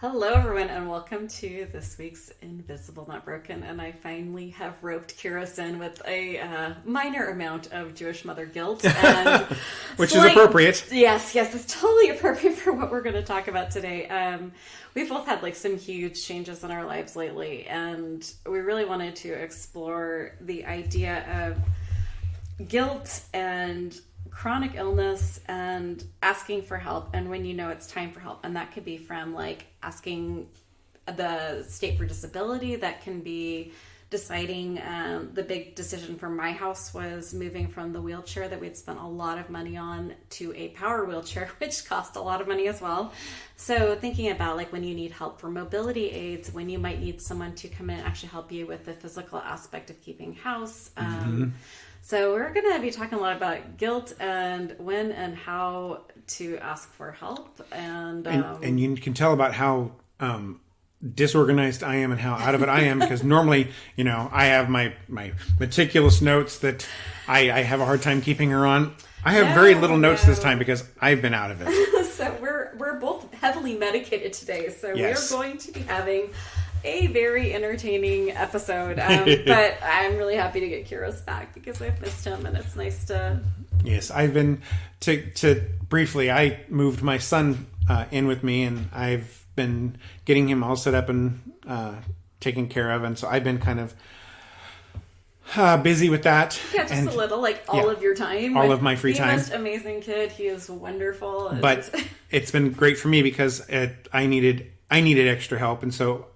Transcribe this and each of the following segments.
Hello, everyone, and welcome to this week's Invisible Not Broken. And I finally have roped Kiros in with a minor amount of Jewish mother guilt, and which is appropriate. Yes, it's totally appropriate for what we're going to talk about today. We've both had some huge changes in our lives lately, and we really wanted to explore the idea of guilt and chronic illness and asking for help, and when you know it's time for help. And that could be from asking the state for disability. That can be deciding. The big decision for my house was moving from the wheelchair that we'd spent a lot of money on to a power wheelchair, which cost a lot of money as well. So thinking about when you need help for mobility aids, when you might need someone to come in and actually help you with the physical aspect of keeping house. So we're going to be talking a lot about guilt and when and how to ask for help. And you can tell about how disorganized I am and how out of it I am, because normally, I have my meticulous notes that I have a hard time keeping her on. I have very little notes this time because I've been out of it. So we're both heavily medicated today. So Yes. We're going to be having a very entertaining episode, but I'm really happy to get Kiros back because I've missed him, and it's nice to... Yes, I've been, to briefly, I moved my son in with me, and I've been getting him all set up and taken care of, and so I've been kind of busy with that. Yeah, just a little, all of your time. All of my free time. The most amazing kid. He is wonderful. But it's been great for me because I needed extra help, and so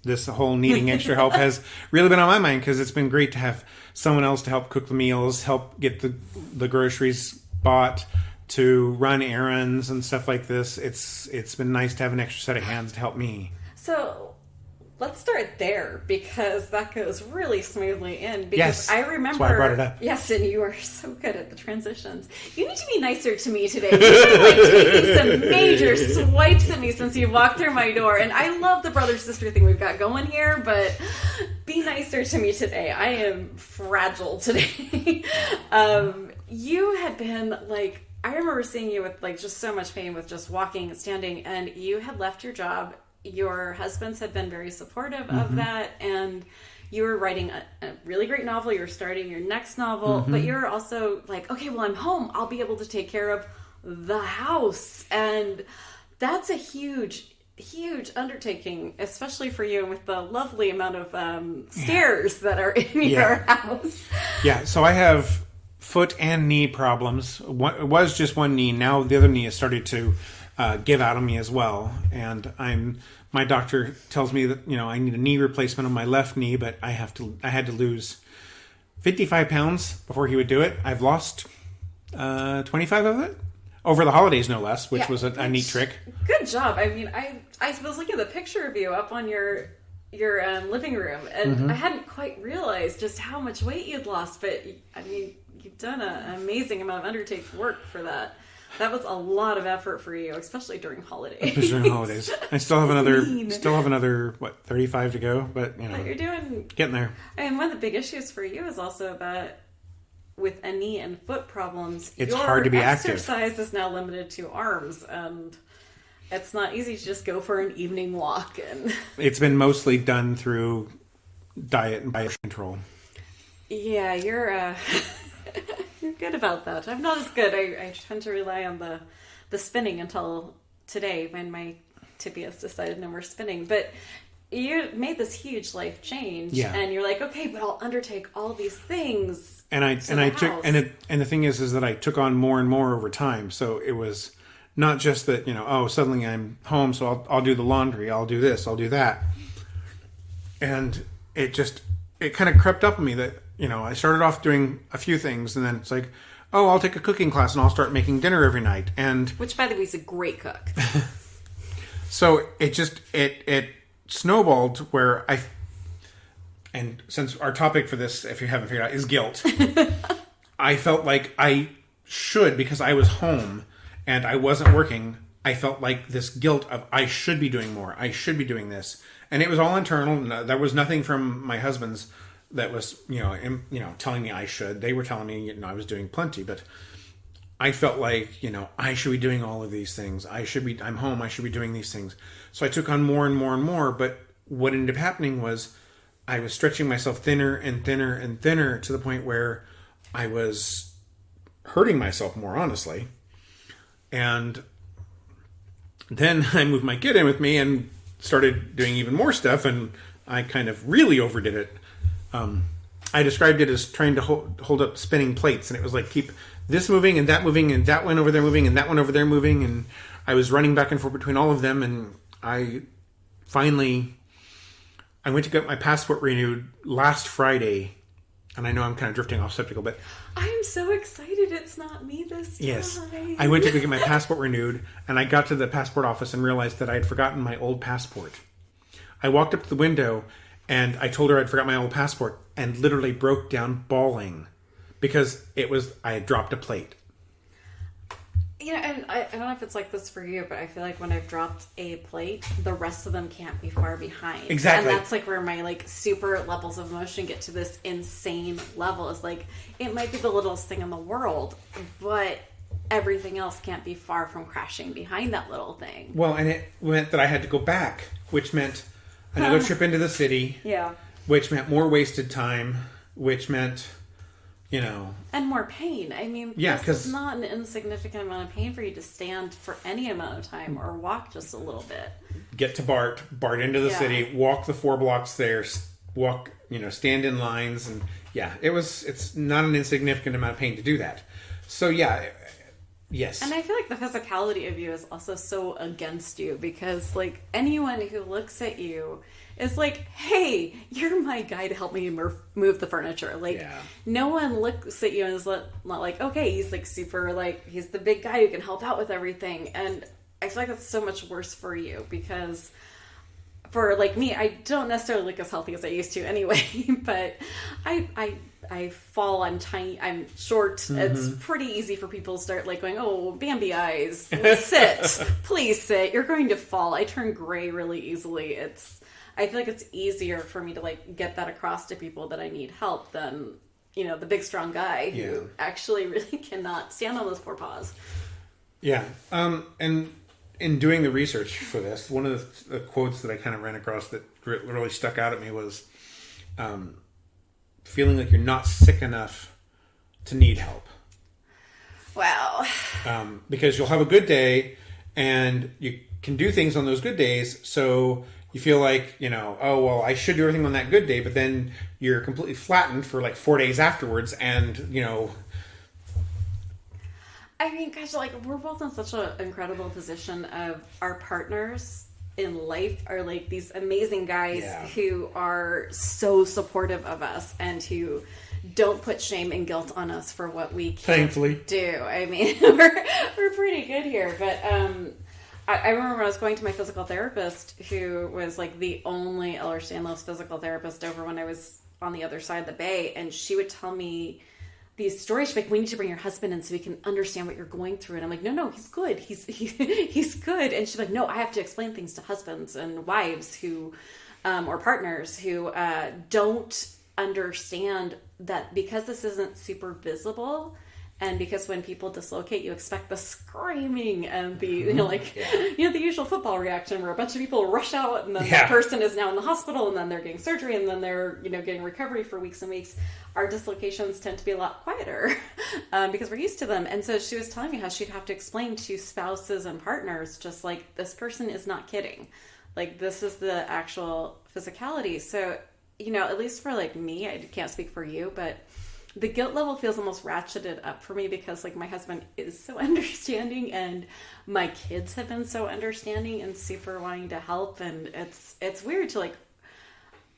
this whole needing extra help has really been on my mind, because it's been great to have someone else to help cook the meals, help get the groceries bought, to run errands and stuff like this. It's been nice to have an extra set of hands to help me. So let's start there, because that goes really smoothly in. Because yes, I remember. That's why I brought it up. Yes, and you are so good at the transitions. You need to be nicer to me today. You've been taking some major swipes at me since you walked through my door. And I love the brother-sister thing we've got going here, but be nicer to me today. I am fragile today. You had been I remember seeing you with just so much pain with just walking and standing, and you had left your job. Your husbands have been very supportive of that, and you were writing a really great novel. You're starting your next novel, but you're also okay, well, I'm home. I'll be able to take care of the house. And that's a huge undertaking, especially for you, with the lovely amount of stairs that are in your house. Yeah, so I have foot and knee problems. It was just one knee. Now the other knee has started to give out on me as well, and my doctor tells me that I need a knee replacement on my left knee, but I had to lose 55 pounds before he would do it. I've lost 25 of it over the holidays, no less, which was a neat trick. Good job. I mean, I was looking at the picture of you up on your living room, and I hadn't quite realized just how much weight you'd lost, but I mean, you've done an amazing amount of undertaking work for that. That was a lot of effort for you, especially during holidays. I still have another 35 to go, but you're getting there. And one of the big issues for you is also that with a knee and foot problems, it's hard to be active. Exercise is now limited to arms, and it's not easy to just go for an evening walk. And it's been mostly done through diet and biocontrol control. Yeah, you're good about that. I'm not as good. I tend to rely on the spinning until today, when my tibias decided no more spinning. But you made this huge life change, and you're okay, but I'll undertake all these things. And the thing is that I took on more and more over time. So it was not just that suddenly I'm home, so I'll do the laundry, I'll do this, I'll do that, and it kind of crept up on me that I started off doing a few things, and then it's I'll take a cooking class and I'll start making dinner every night. And which, by the way, is a great cook. So it snowballed where and since our topic for this, if you haven't figured out, is guilt, I felt like I should, because I was home and I wasn't working, I felt like this guilt of I should be doing more, I should be doing this. And it was all internal. There was nothing from my husband's that was, telling me I should. They were telling me, I was doing plenty, but I felt like, I should be doing all of these things. I'm home. I should be doing these things. So I took on more and more and more. But what ended up happening was I was stretching myself thinner and thinner and thinner to the point where I was hurting myself more, honestly. And then I moved my kid in with me and started doing even more stuff. And I kind of really overdid it. I described it as trying to hold up spinning plates, and it was like keep this moving and that one over there moving and that one over there moving, and I was running back and forth between all of them, and I went to get my passport renewed last Friday, and I know I'm kind of drifting off subject, but I'm so excited it's not me this time. yes, I went to go get my passport renewed, and I got to the passport office and realized that I had forgotten my old passport. I walked up to the window, and I told her I'd forgot my old passport, and literally broke down bawling because I had dropped a plate. And I don't know if it's like this for you, but I feel like when I've dropped a plate, the rest of them can't be far behind. Exactly. And that's like where my super levels of emotion get to this insane level. It's like, it might be the littlest thing in the world, but everything else can't be far from crashing behind that little thing. Well, and it meant that I had to go back, which meant another trip into the city. Yeah. Which meant more wasted time, which meant, And more pain. I mean, yeah, this is not an insignificant amount of pain for you to stand for any amount of time or walk just a little bit. Get to BART into the city, walk the 4 blocks there, stand in lines, and it's not an insignificant amount of pain to do that. So yes. And I feel like the physicality of you is also so against you because anyone who looks at you is like, hey, you're my guy to help me move the furniture. No one looks at you and is not like, okay, he's super he's the big guy who can help out with everything. And I feel like that's so much worse for you because for me, I don't necessarily look as healthy as I used to anyway, but I fall, I'm tiny, I'm short. Mm-hmm. It's pretty easy for people to start going, oh, Bambi eyes, sit, please sit. You're going to fall. I turn gray really easily. I feel like it's easier for me to get that across to people that I need help than, the big strong guy who actually really cannot stand on those poor paws. Yeah. And in doing the research for this, one of the quotes that I kind of ran across that really stuck out at me was, feeling like you're not sick enough to need help. Wow. Because you'll have a good day and you can do things on those good days. So you feel like, oh, well, I should do everything on that good day. But then you're completely flattened for 4 days afterwards. And, I mean, gosh, we're both in such an incredible position of our partners in life are these amazing guys who are so supportive of us and who don't put shame and guilt on us for what we can't thankfully do. I mean, we're pretty good here, but I remember when I was going to my physical therapist, who was the only Ehlers-Danlos physical therapist over when I was on the other side of the bay, and she would tell me these stories. She's like, we need to bring your husband in so we can understand what you're going through. And I'm like, no, he's good. He's good. And she's like, no, I have to explain things to husbands and wives who, or partners who don't understand that because this isn't super visible. And because when people dislocate, you expect the screaming and the, the usual football reaction where a bunch of people rush out and then the person is now in the hospital and then they're getting surgery and then they're, getting recovery for weeks and weeks. Our dislocations tend to be a lot quieter because we're used to them. And so she was telling me how she'd have to explain to spouses and partners, just this person is not kidding. This is the actual physicality. So, at least for me, I can't speak for you, but the guilt level feels almost ratcheted up for me because my husband is so understanding and my kids have been so understanding and super wanting to help. And it's weird to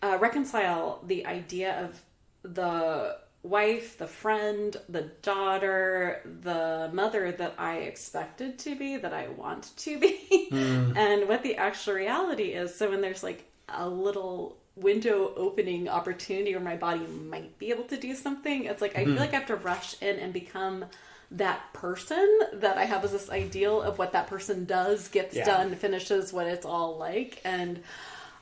reconcile the idea of the wife, the friend, the daughter, the mother that I expected to be, that I want to be, and what the actual reality is. So when there's a little window opening opportunity where my body might be able to do something, it's I feel like I have to rush in and become that person that I have as this ideal of what that person does, gets done, finishes, what it's all like. And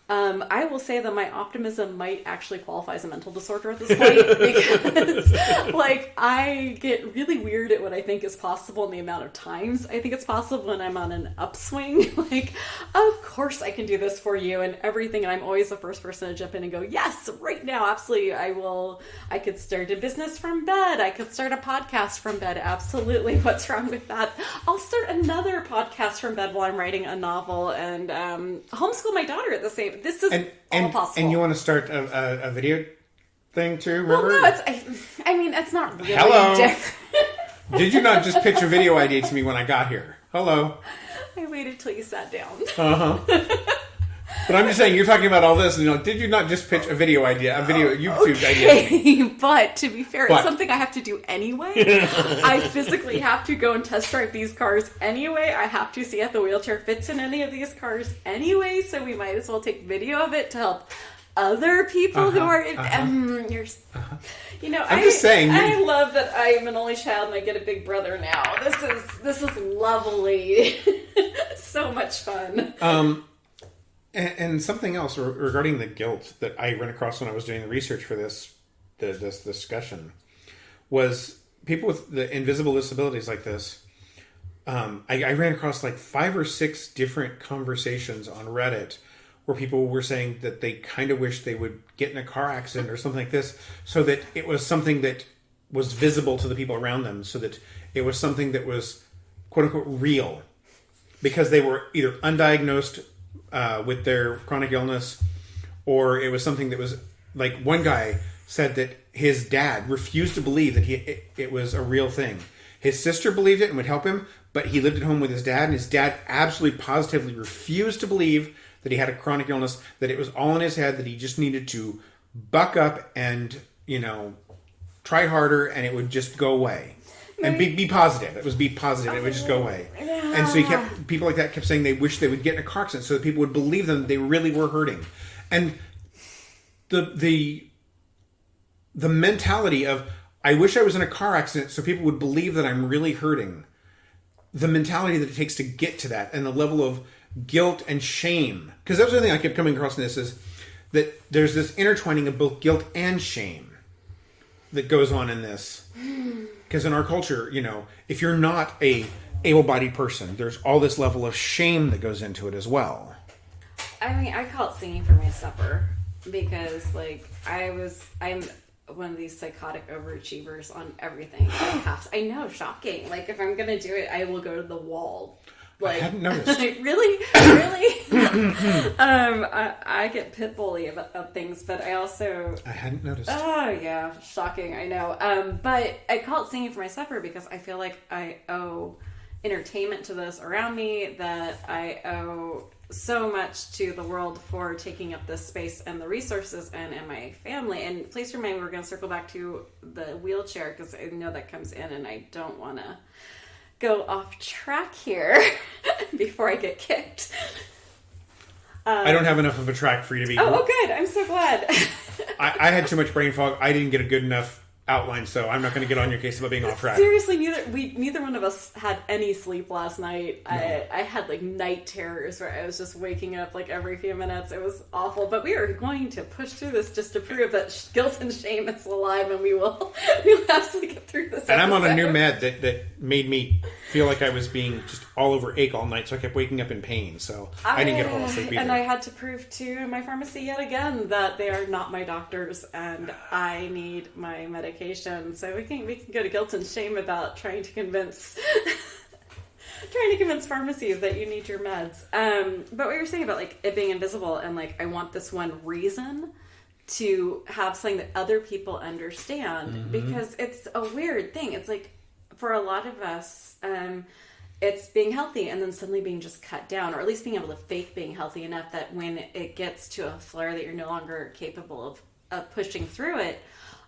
I will say that my optimism might actually qualify as a mental disorder at this point because, like, I get really weird at what I think is possible and the amount of times I think it's possible when I'm on an upswing. Like, of course I can do this for you and everything, and I'm always the first person to jump in and go, yes, right now, absolutely, I will. I could start a business from bed. I could start a podcast from bed. Absolutely. What's wrong with that? I'll start another podcast from bed while I'm writing a novel and homeschool my daughter at the same. This is all possible. And you want to start a video thing too? Remember? Well, no, I mean, it's not really Hello. different. Did you not just pitch a video idea to me when I got here? Hello. I waited till you sat down. But I'm just saying, you're talking about all this, and you're like, did you not just pitch a video idea, a video YouTube idea to me? But to be fair, it's something I have to do anyway. I physically have to go and test drive these cars anyway. I have to see if the wheelchair fits in any of these cars anyway, so we might as well take video of it to help other people who are in... You know, I'm just saying. I love that I'm an only child and I get a big brother now. This is lovely. So much fun. And something else regarding the guilt that I ran across when I was doing the research for this discussion was people with the invisible disabilities like this. I ran across like 5 or 6 different conversations on Reddit where people were saying that they kind of wish they would get in a car accident or something like this so that it was something that was visible to the people around them, so that it was something that was quote unquote real, because they were either undiagnosed with their chronic illness, or it was something that was, like, one guy said that his dad refused to believe that it was a real thing. His sister believed it and would help him, but he lived at home with his dad, and his dad absolutely positively refused to believe that he had a chronic illness, that it was all in his head, that he just needed to buck up and, try harder and it would just go away. And be positive. It was be positive. It would just go away. Yeah. And so people like that kept saying they wish they would get in a car accident so that people would believe them that they really were hurting. And the mentality of, I wish I was in a car accident so people would believe that I'm really hurting. The mentality that it takes to get to that, and the level of guilt and shame. Because that was the thing I kept coming across in this, is that there's this intertwining of both guilt and shame that goes on in this. Because in our culture, if you're not a able-bodied person, there's all this level of shame that goes into it as well. I mean, I call it singing for my supper because, like, I'm one of these psychotic overachievers on everything. I know, shocking. Like, if I'm gonna do it, I will go to the wall. Like, I hadn't noticed. Really? I get pit bully about things, but I hadn't noticed. Oh yeah, shocking. I know. But I call it singing for my supper because I feel like I owe entertainment to those around me, that I owe so much to the world for taking up this space and the resources, and my family. And please remind me, we're going to circle back to the wheelchair because I know that comes in, and I don't want to go off track here before I get kicked. I don't have enough of a track for you to be... Oh, good. I'm so glad. I had too much brain fog. I didn't get a good enough outline, so I'm not going to get on your case about being off track. Seriously, neither one of us had any sleep last night. No. I had like night terrors where I was just waking up like every few minutes. It was awful, but we are going to push through this just to prove that guilt and shame is alive, and we'll absolutely get through this. And I'm on a new med that made me feel like I was being just all over ache all night, so I kept waking up in pain. So I didn't get a whole lot of sleep either. And I had to prove to my pharmacy yet again that they are not my doctors, and I need my medication. So we can go to guilt and shame about trying to convince pharmacies that you need your meds. But what you're saying about like it being invisible, and like I want this one reason to have something that other people understand, because it's a weird thing. It's like for a lot of us, it's being healthy and then suddenly being just cut down, or at least being able to fake being healthy enough that when it gets to a flare that you're no longer capable of pushing through it,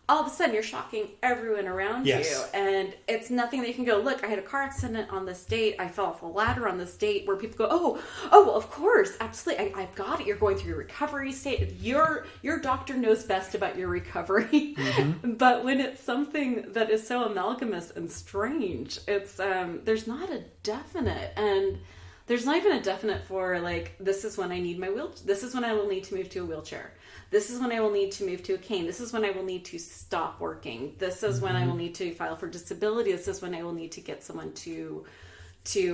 all of a sudden you're shocking everyone around you. And it's nothing that you can go, look, I had a car accident on this date. I fell off a ladder on this date, where people go, oh, well, of course, absolutely. I've got it. You're going through your recovery state. Your doctor knows best about your recovery. But when it's something that is so amalgamous and strange, it's, there's not a definite. And There's not even a definite for like, this is when I need my wheel. This is when I will need to move to a wheelchair. This is when I will need to move to a cane. This is when I will need to stop working. This is when I will need to file for disability. This is when I will need to get someone to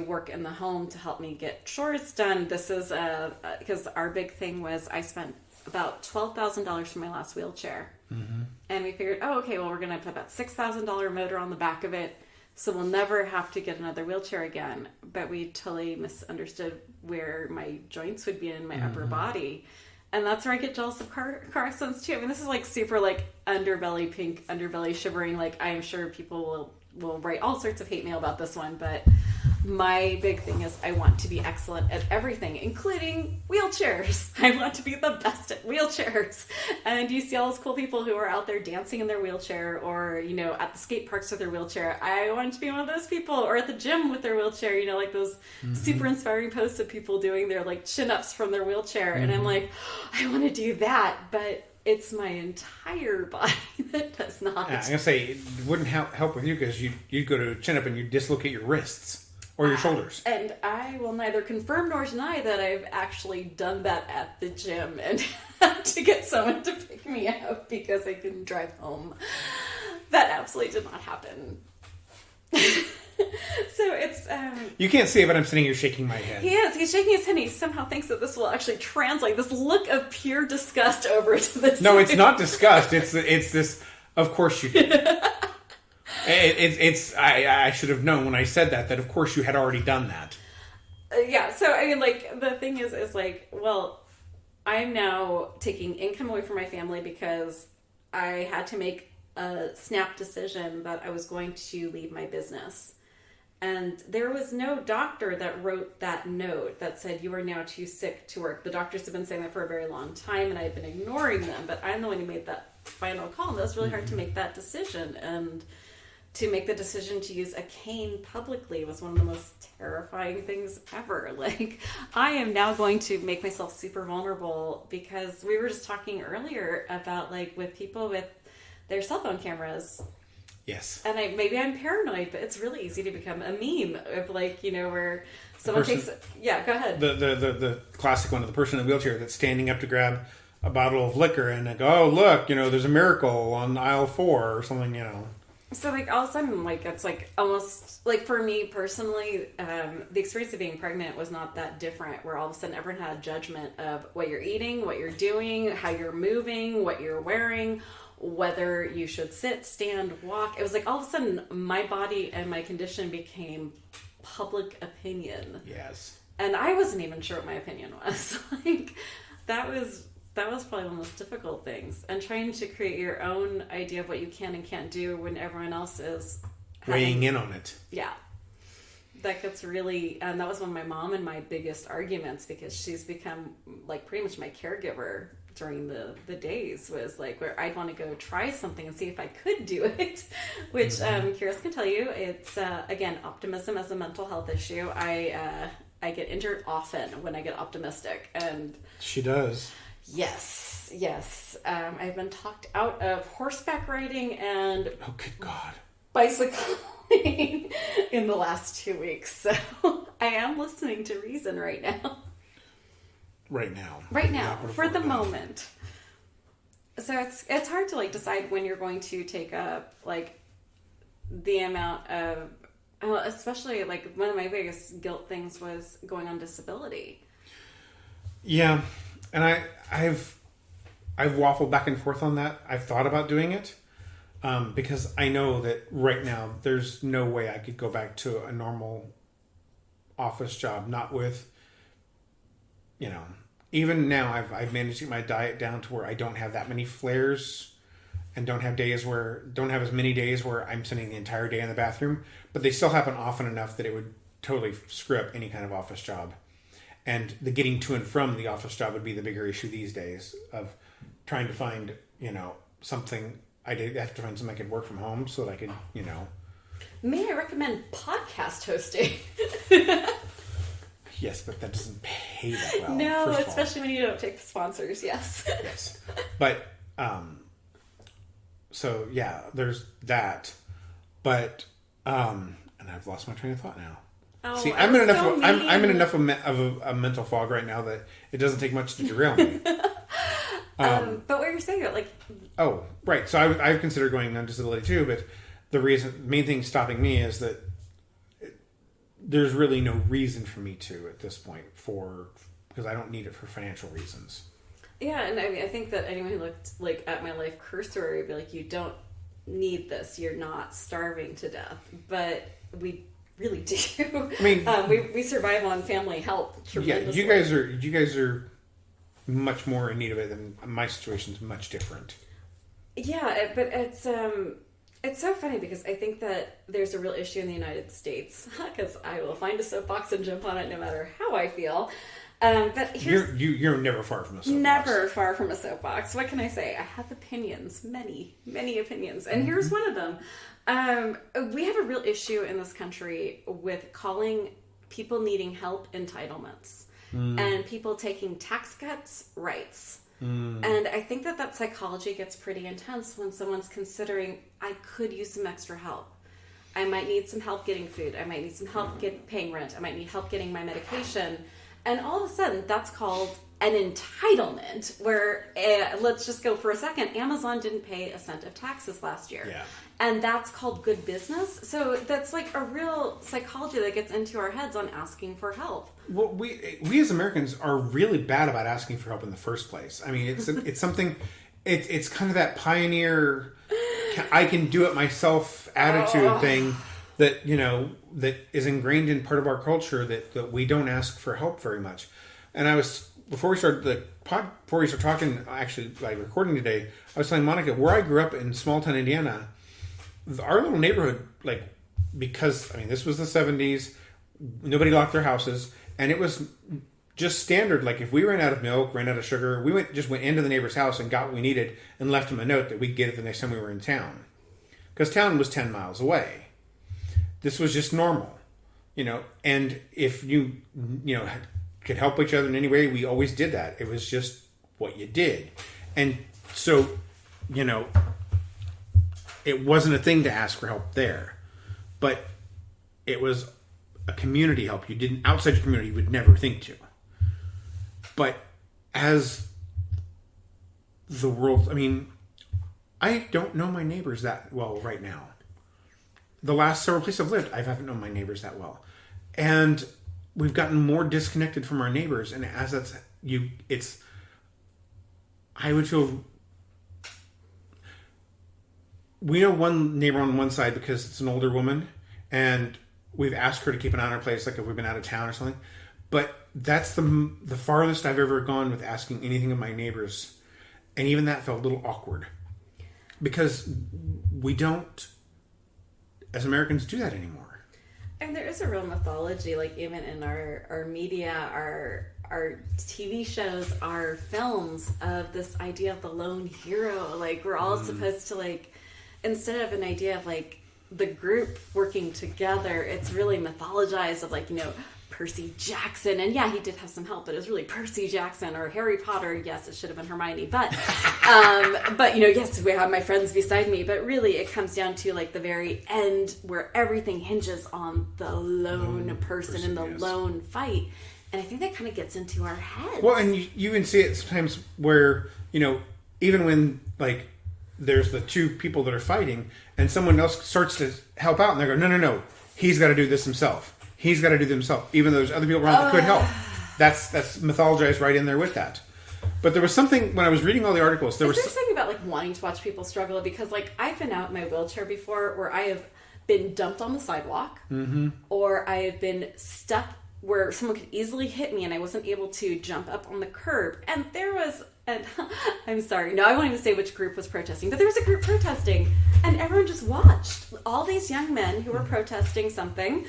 work in the home to help me get chores done. This is because our big thing was I spent about $12,000 for my last wheelchair. And we figured, oh, okay, well, we're going to put that $6,000 motor on the back of it, so we'll never have to get another wheelchair again. But we totally misunderstood where my joints would be in my upper body. And that's where I get jealous of car accidents too. I mean, this is like super like underbelly pink, underbelly shivering. Like, I'm sure people will write all sorts of hate mail about this one, but my big thing is I want to be excellent at everything, including wheelchairs. I want to be the best at wheelchairs. And you see all those cool people who are out there dancing in their wheelchair, or, you know, at the skate parks with their wheelchair. I want to be one of those people, or at the gym with their wheelchair, you know, like those super inspiring posts of people doing their like chin-ups from their wheelchair. And I'm like, I want to do that, but it's my entire body that does not. Yeah, I'm gonna say it wouldn't help with you because you'd go to chin up and you'd dislocate your wrists or your shoulders. And I will neither confirm nor deny that I've actually done that at the gym and had to get someone to pick me up because I couldn't drive home. That absolutely did not happen. So it's you can't see it, but I'm sitting here shaking my head. He's shaking his head. He somehow thinks that this will actually translate this look of pure disgust over to this. No, it's not disgust. It's this. Of course you did. I should have known when I said that of course you had already done that. Yeah. So I mean, like, the thing is like, well, I'm now taking income away from my family because I had to make a snap decision that I was going to leave my business. And there was no doctor that wrote that note that said, you are now too sick to work. The doctors have been saying that for a very long time, and I've been ignoring them. But I'm the one who made that final call. And that was really hard to make that decision. And to make the decision to use a cane publicly was one of the most terrifying things ever. Like, I am now going to make myself super vulnerable because we were just talking earlier about, like, with people with their cell phone cameras. Yes. And maybe I'm paranoid, but it's really easy to become a meme of, like, you know, where someone takes... Yeah, go ahead. The classic one of the person in a wheelchair that's standing up to grab a bottle of liquor and they go, oh, look, you know, there's a miracle on aisle 4 or something, you know. So, like, all of a sudden, like, it's, like, almost... Like, for me, personally, the experience of being pregnant was not that different, where all of a sudden everyone had a judgment of what you're eating, what you're doing, how you're moving, what you're wearing, whether you should sit, stand, walk. It was like all of a sudden my body and my condition became public opinion. Yes. And I wasn't even sure what my opinion was. Like, that was probably one of the most difficult things. And trying to create your own idea of what you can and can't do when everyone else is weighing in on it. Yeah. That gets really, and that was one of my mom and my biggest arguments, because she's become like pretty much my caregiver during the days, was like where I'd want to go try something and see if I could do it, which Kyrus can tell you, it's again, optimism as a mental health issue. I get injured often when I get optimistic, and she does. Yes. I've been talked out of horseback riding and oh good God, bicycling in the last 2 weeks. So I am listening to reason right now. Right now, for the moment. So it's hard to like decide when you're going to take up like the amount of, well, especially like one of my biggest guilt things was going on disability. Yeah, and I've waffled back and forth on that. I've thought about doing it because I know that right now there's no way I could go back to a normal office job, not with, you know, even now I've managed to get my diet down to where I don't have that many flares and don't have as many days where I'm spending the entire day in the bathroom, but they still happen often enough that it would totally screw up any kind of office job. And the getting to and from the office job would be the bigger issue these days, of trying to find, you know, something. I did have to find something I could work from home so that I could, you know. May I recommend podcast hosting? Yes, but that doesn't pay that well. No, especially when you don't take sponsors, yes. Yes. But, so yeah, there's that. But, and I've lost my train of thought now. Oh, See, I'm in enough. so I'm in mean. enough of a mental fog right now that it doesn't take much to derail me. But what you're saying about like, Oh, right. So I've considered going on disability too, but the main thing stopping me is that there's really no reason for me to at this point because I don't need it for financial reasons. yeah, and I mean, I think that anyone who looked like at my life cursory would be like, you don't need this. You're not starving to death, but we really do. I mean, we survive on family help. yeah, Tremendously. you guys are much more in need of it than my situation's much different. Yeah, but it's so funny because I think that there's a real issue in the United States because I will find a soapbox and jump on it no matter how I feel. But here's You're never far from a soapbox. never far from a soapbox. What can I say? I have opinions, many opinions, and here's one of them. We have a real issue in this country with calling people needing help entitlements and people taking tax cuts rights. And I think that psychology gets pretty intense when someone's considering, I could use some extra help. I might need some help getting food. I might need some help paying rent. I might need help getting my medication. And all of a sudden, that's called an entitlement, where, let's just go for a second, Amazon didn't pay a cent of taxes last year. Yeah. And that's called good business. So that's like a real psychology that gets into our heads on asking for help. Well, we as Americans are really bad about asking for help in the first place. I mean, it's something. It's kind of that pioneer, I can do it myself attitude thing that that is ingrained in part of our culture that we don't ask for help very much. And before we started talking, actually like recording today, I was telling Monica where I grew up in small town Indiana. Our little neighborhood, because this was the 70s, nobody locked their houses, and it was just standard. Like if we ran out of milk, ran out of sugar, we went into the neighbor's house and got what we needed and left him a note that we'd get it the next time we were in town. Because town was 10 miles away. This was just normal, and if you could help each other in any way, we always did that. It was just what you did. And so, it wasn't a thing to ask for help there, but it was a community help. You didn't, outside your community, you would never think to. But as the world, I don't know my neighbors that well right now. The last several places I've lived, I haven't known my neighbors that well. And we've gotten more disconnected from our neighbors. And as I would feel, we know one neighbor on one side because it's an older woman, and we've asked her to keep an eye on our place, like if we've been out of town or something. But that's the farthest I've ever gone with asking anything of my neighbors. And even that felt a little awkward. Because we don't, as Americans, do that anymore. And there is a real mythology, like even in our media, our TV shows, our films, of this idea of the lone hero. Like we're all supposed to instead of an idea of the group working together, it's really mythologized of Percy Jackson. And yeah, he did have some help, but it was really Percy Jackson. Or Harry Potter. Yes, it should have been Hermione, but yes, we have my friends beside me, but really it comes down to the very end where everything hinges on the lone person in the yes. lone fight. And I think that kind of gets into our heads. Well, and you even see it sometimes where, even when there's the two people that are fighting and someone else starts to help out and they go, no, he's got to do this himself. He's got to do it himself, even though there's other people around that could help. That's mythologized right in there with that. But there was something, when I was reading all the articles, there was something about wanting to watch people struggle, because I've been out in my wheelchair before where I have been dumped on the sidewalk, or I have been stuck where someone could easily hit me and I wasn't able to jump up on the curb. And there was, and I'm sorry, no, I won't even say which group was protesting, but there was a group protesting and everyone just watched. All these young men who were protesting something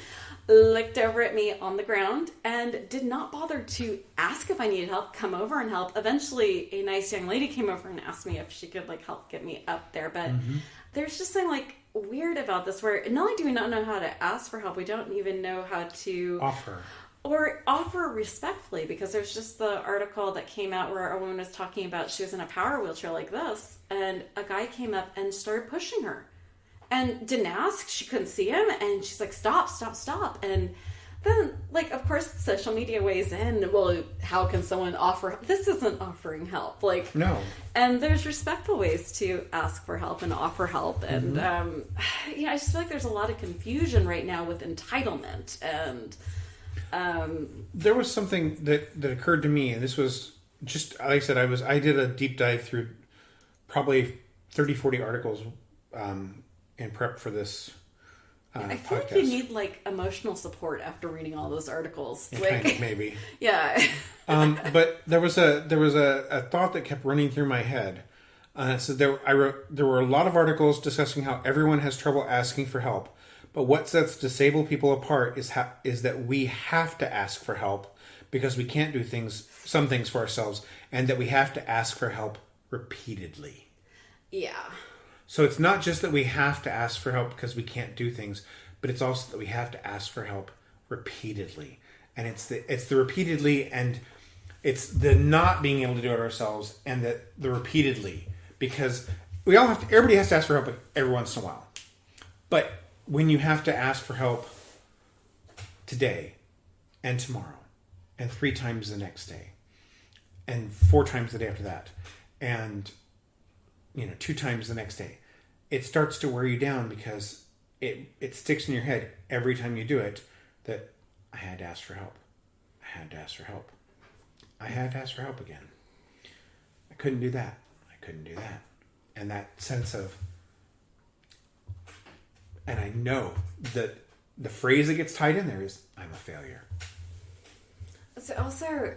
looked over at me on the ground and did not bother to ask if I needed help, come over and help. Eventually, a nice young lady came over and asked me if she could help get me up there. But there's just something weird about this, where not only do we not know how to ask for help, we don't even know how to offer respectfully. Because there's just the article that came out where a woman was talking about, she was in a power wheelchair like this, and a guy came up and started pushing her and didn't ask. She couldn't see him, and she's like, stop. And then, like, of course, social media weighs in. Well, how can someone offer? This isn't offering help. Like, No. And there's respectful ways to ask for help and offer help. And yeah, I just feel like there's a lot of confusion right now with entitlement. And there was something that occurred to me, and this was just, like I said, I did a deep dive through probably 30, 40 articles in prep for this I feel podcast. like you need like emotional support after reading all those articles. Yeah, Like, kind of, maybe. yeah. But there was a thought that kept running through my head. So there were a lot of articles discussing how everyone has trouble asking for help, but what sets disabled people apart is that we have to ask for help because we can't do some things for ourselves, and that we have to ask for help repeatedly. Yeah. So it's not just that we have to ask for help because we can't do things, but it's also that we have to ask for help repeatedly. And it's the repeatedly, and it's the not being able to do it ourselves, and the repeatedly, because everybody has to ask for help every once in a while. But when you have to ask for help today and tomorrow and 3 times the next day and 4 times the day after that and 2 times the next day, it starts to wear you down because it sticks in your head every time you do it that I had to ask for help. I had to ask for help. I had to ask for help again. I couldn't do that. I couldn't do that. And that sense of, and I know that the phrase that gets tied in there is, I'm a failure. So also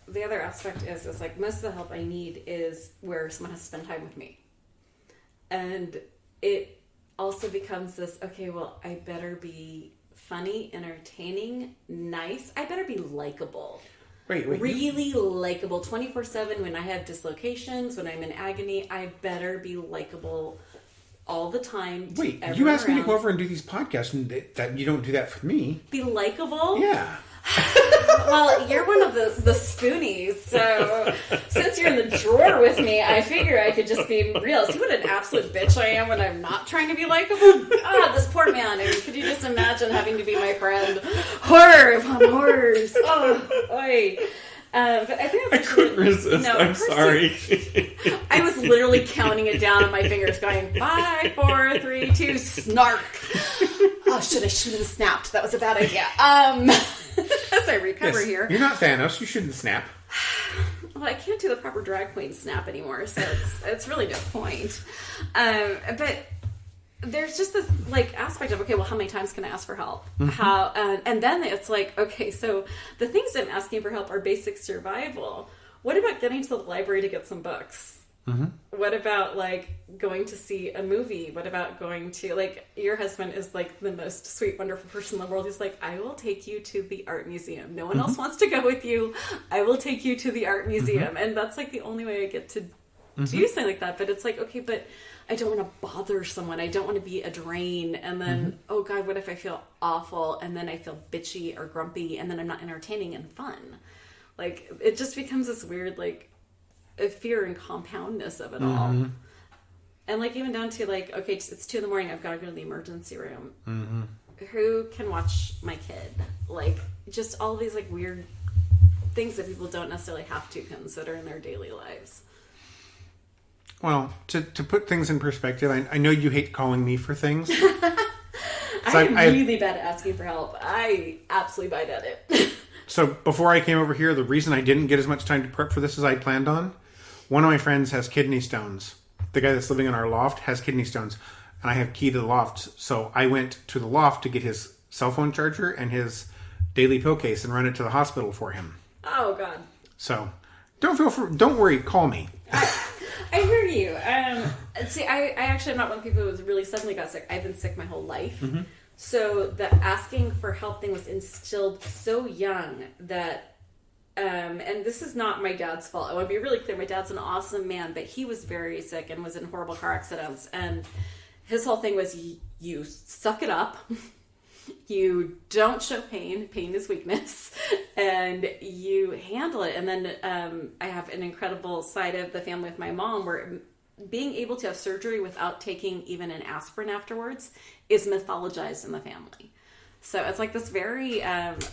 the other aspect is like most of the help I need is where someone has to spend time with me. And it also becomes this, okay, well, I better be funny, entertaining, nice. I better be likable. Wait. Really likable 24/7 when I have dislocations, when I'm in agony. I better be likable all the time. Wait, you asked me to go over and do these podcasts, and that you don't do that for me. Be likable? Yeah. Well, you're one of the spoonies, so since you're in the drawer with me, I figure I could just be real. See what an absolute bitch I am when I'm not trying to be likable? God, this poor man. I mean, could you just imagine having to be my friend? Horror upon horrors. Oh, boy. But I think I couldn't resist. No, I'm sorry. I was literally counting it down on my fingers, going 5, 4, 3, 2, snark. Oh, I should have snapped. That was a bad idea. As I recover here. You're not Thanos. You shouldn't snap. Well, I can't do the proper drag queen snap anymore, so it's really no point. But there's just this like aspect of, okay, well, how many times can I ask for help? How and then it's like, okay, so the things I'm asking for help are basic survival. What about getting to the library to get some books? What about like going to see a movie? What about going to, like, your husband is like the most sweet, wonderful person in the world. He's like, I will take you to the art museum. No one else wants to go with you. I will take you to the art museum. And that's like the only way I get to do something like that. But it's like, okay, but I don't want to bother someone. I don't want to be a drain. And then, oh God, what if I feel awful? And then I feel bitchy or grumpy. And then I'm not entertaining and fun. Like, it just becomes this weird, like, a fear and compoundness of it all. And like, even down to like, okay, it's 2 a.m, I've got to go to the emergency room. Who can watch my kid? Like, just all these like weird things that people don't necessarily have to consider in their daily lives. Well, to put things in perspective, I know you hate calling me for things. I'm really bad at asking for help. I absolutely bad at it. So before I came over here, the reason I didn't get as much time to prep for this as I planned on, one of my friends has kidney stones. The guy that's living in our loft has kidney stones, and I have key to the loft. So I went to the loft to get his cell phone charger and his daily pill case and run it to the hospital for him. Oh God. So don't worry, call me. I hear you. See, I actually am not one of the people who really suddenly got sick. I've been sick my whole life. So the asking for help thing was instilled so young that, and this is not my dad's fault. I want to be really clear. My dad's an awesome man, but he was very sick and was in horrible car accidents. And his whole thing was, you suck it up. You don't show pain. Pain is weakness. And you handle it. And then I have an incredible side of the family with my mom where being able to have surgery without taking even an aspirin afterwards is mythologized in the family. So it's like this very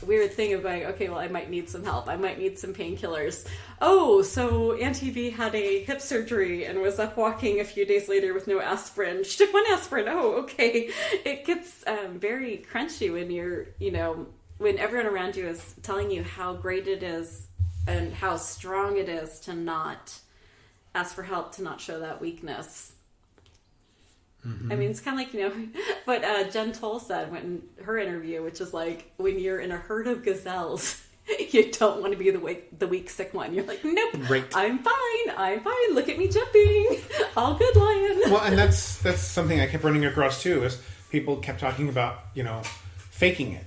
weird thing of going, okay, well, I might need some help. I might need some painkillers. Oh, so Auntie V had a hip surgery and was up walking a few days later with no aspirin. She took one aspirin. Oh, okay. It gets very crunchy when you're, when everyone around you is telling you how great it is and how strong it is to not ask for help, to not show that weakness. I mean, it's kind of like, what Jen Toll said in her interview, which is like, when you're in a herd of gazelles, you don't want to be the weak, sick one. You're like, nope, Right. I'm fine. Look at me jumping. All good, lion. Well, and that's something I kept running across too, is people kept talking about, faking it.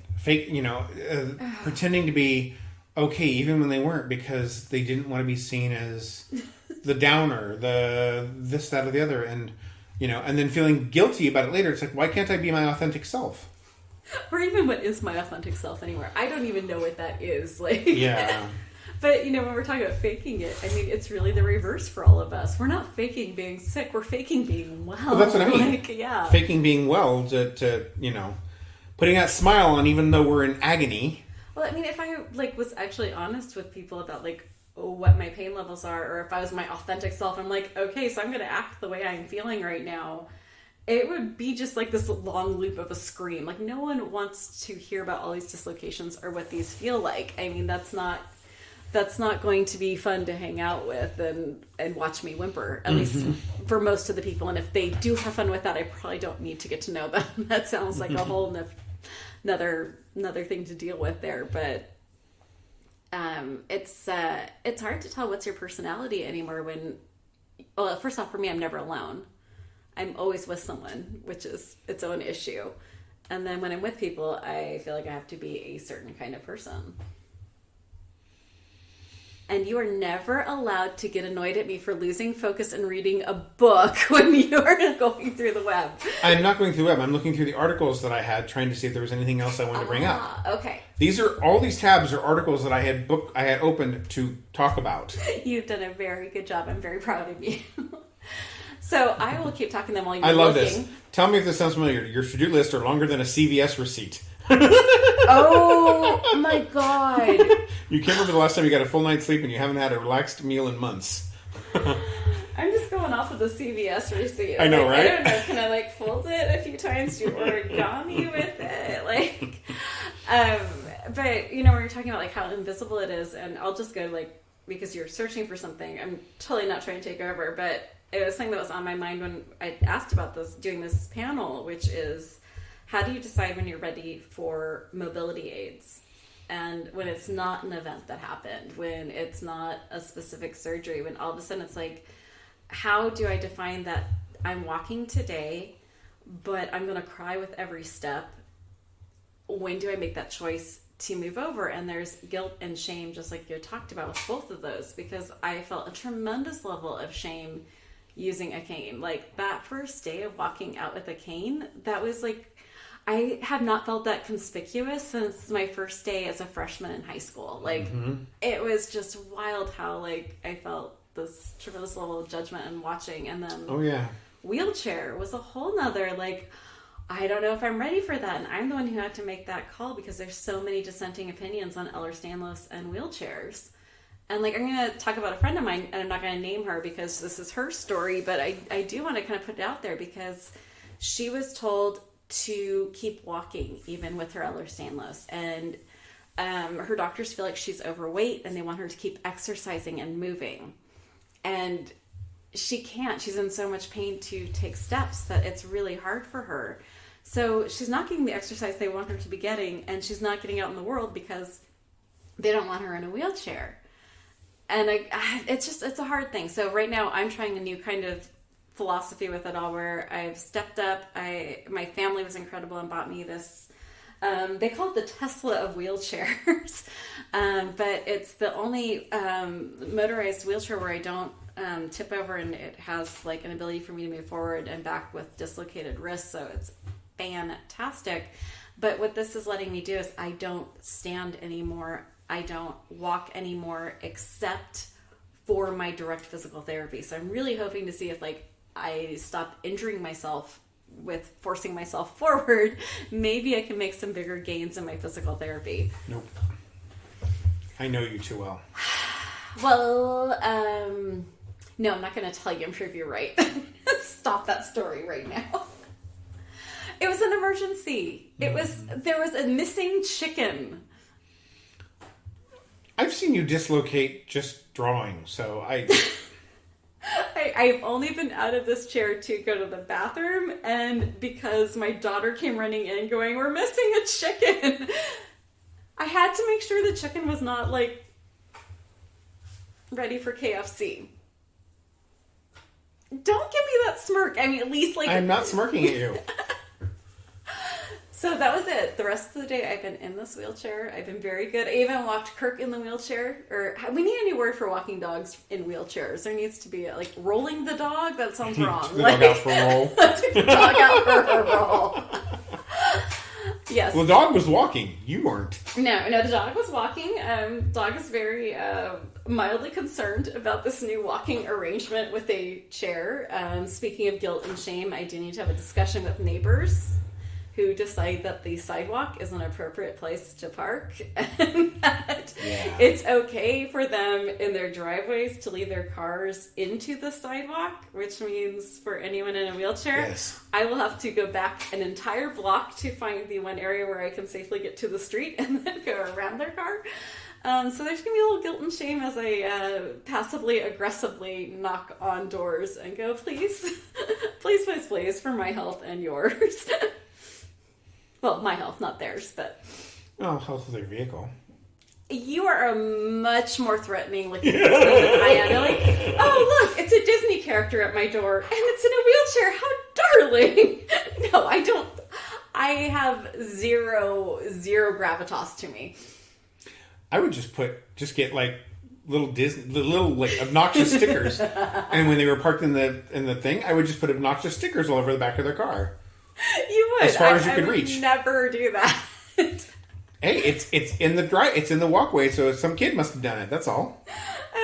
Pretending to be okay even when they weren't, because they didn't want to be seen as the downer, the this, that, or the other. And, and then feeling guilty about it later. It's like, why can't I be my authentic self? Or even, what is my authentic self anymore? I don't even know what that is. Like, Yeah. But, when we're talking about faking it, I mean, it's really the reverse for all of us. We're not faking being sick. We're faking being well. Well, that's what I mean. Like, yeah. Faking being well to putting that smile on even though we're in agony. Well, I mean, if I, was actually honest with people about, what my pain levels are, or if I was my authentic self, I'm like, okay, so I'm going to act the way I'm feeling right now. It would be just like this long loop of a scream. Like, no one wants to hear about all these dislocations or what these feel like. I mean, that's not going to be fun to hang out with and watch me whimper, at least for most of the people. And if they do have fun with that, I probably don't need to get to know them. That sounds like a whole another thing to deal with there. But it's hard to tell what's your personality anymore when, well, first off, for me, I'm never alone. I'm always with someone, which is its own issue. And then when I'm with people, I feel like I have to be a certain kind of person. And you are never allowed to get annoyed at me for losing focus and reading a book when you are going through the web. I'm not going through the web. I'm looking through the articles that I had, trying to see if there was anything else I wanted to bring up. Okay. All these tabs are articles that I had opened to talk about. You've done a very good job. I'm very proud of you. So I will keep talking them while you're I love looking. this. Tell me if this sounds familiar. Your to-do lists are longer than a CVS receipt. Oh my God. You can't remember the last time you got a full night's sleep and you haven't had a relaxed meal in months. I'm just going off of the CVS receipt. I know, right? I don't know. Can I fold it a few times? Do origami with it? But when you're talking about how invisible it is, and I'll just go because you're searching for something. I'm totally not trying to take over, but it was something that was on my mind when I asked about doing this panel, which is, how do you decide when you're ready for mobility aids? And when it's not an event that happened, when it's not a specific surgery, when all of a sudden it's like, how do I define that I'm walking today, but I'm going to cry with every step? When do I make that choice to move over? And there's guilt and shame, just like you talked about with both of those, because I felt a tremendous level of shame using a cane. That first day of walking out with a cane, that was I have not felt that conspicuous since my first day as a freshman in high school. It was just wild how I felt this tremendous level of judgment and watching. And then wheelchair was a whole nother I don't know if I'm ready for that. And I'm the one who had to make that call because there's so many dissenting opinions on Ehlers-Danlos and wheelchairs. And I'm going to talk about a friend of mine, and I'm not going to name her because this is her story, but I do want to kind of put it out there because she was told to keep walking even with her Ehlers-Danlos. And her doctors feel like she's overweight and they want her to keep exercising and moving. And she can't. She's in so much pain to take steps that it's really hard for her. So she's not getting the exercise they want her to be getting, and she's not getting out in the world because they don't want her in a wheelchair. And it's a hard thing. So right now I'm trying a new kind of philosophy with it all, where I've stepped up. My family was incredible and bought me this. They call it the Tesla of wheelchairs, but it's the only motorized wheelchair where I don't tip over, and it has an ability for me to move forward and back with dislocated wrists. So it's fantastic. But what this is letting me do is I don't stand anymore. I don't walk anymore except for my direct physical therapy. So I'm really hoping to see if I stop injuring myself with forcing myself forward, maybe I can make some bigger gains in my physical therapy. Nope. I know you too well. Well, no, I'm not going to tell you. I'm sure you're right. Stop that story right now. It was an emergency. There was a missing chicken. I've seen you dislocate just drawing, so I've only been out of this chair to go to the bathroom, and because my daughter came running in going, "We're missing a chicken," I had to make sure the chicken was not, like, ready for KFC. Don't give me that smirk. I mean, at least, like... I'm not smirking at you. So that was it. The rest of the day, I've been in this wheelchair. I've been very good. I even walked Kirk in the wheelchair. Or we need a new word for walking dogs in wheelchairs. There needs to be like rolling the dog. That sounds wrong. Took the dog out for a roll. Took the dog out for a roll. Yes. Well, the dog was walking. You weren't. No, the dog was walking. Dog is very mildly concerned about this new walking arrangement with a chair. Speaking of guilt and shame, I do need to have a discussion with neighbors who decide that the sidewalk is an appropriate place to park, and that it's okay for them in their driveways to leave their cars into the sidewalk, which means for anyone in a wheelchair, I will have to go back an entire block to find the one area where I can safely get to the street and then go around their car. So there's going to be a little guilt and shame as I passively, aggressively knock on doors and go, please, please, please, please, for my health and yours. Well, my health, not theirs, but... Oh, health of their vehicle. You are a much more threatening looking person than I am. You're like, oh, look, it's a Disney character at my door, and it's in a wheelchair. How darling. No, I don't. I have zero gravitas to me. I would just get like little like obnoxious stickers, and when they were parked in the thing, I would just put obnoxious stickers all over the back of their car. You would. As far as you could reach. Never do that. Hey, it's in the walkway, so some kid must have done it. That's all.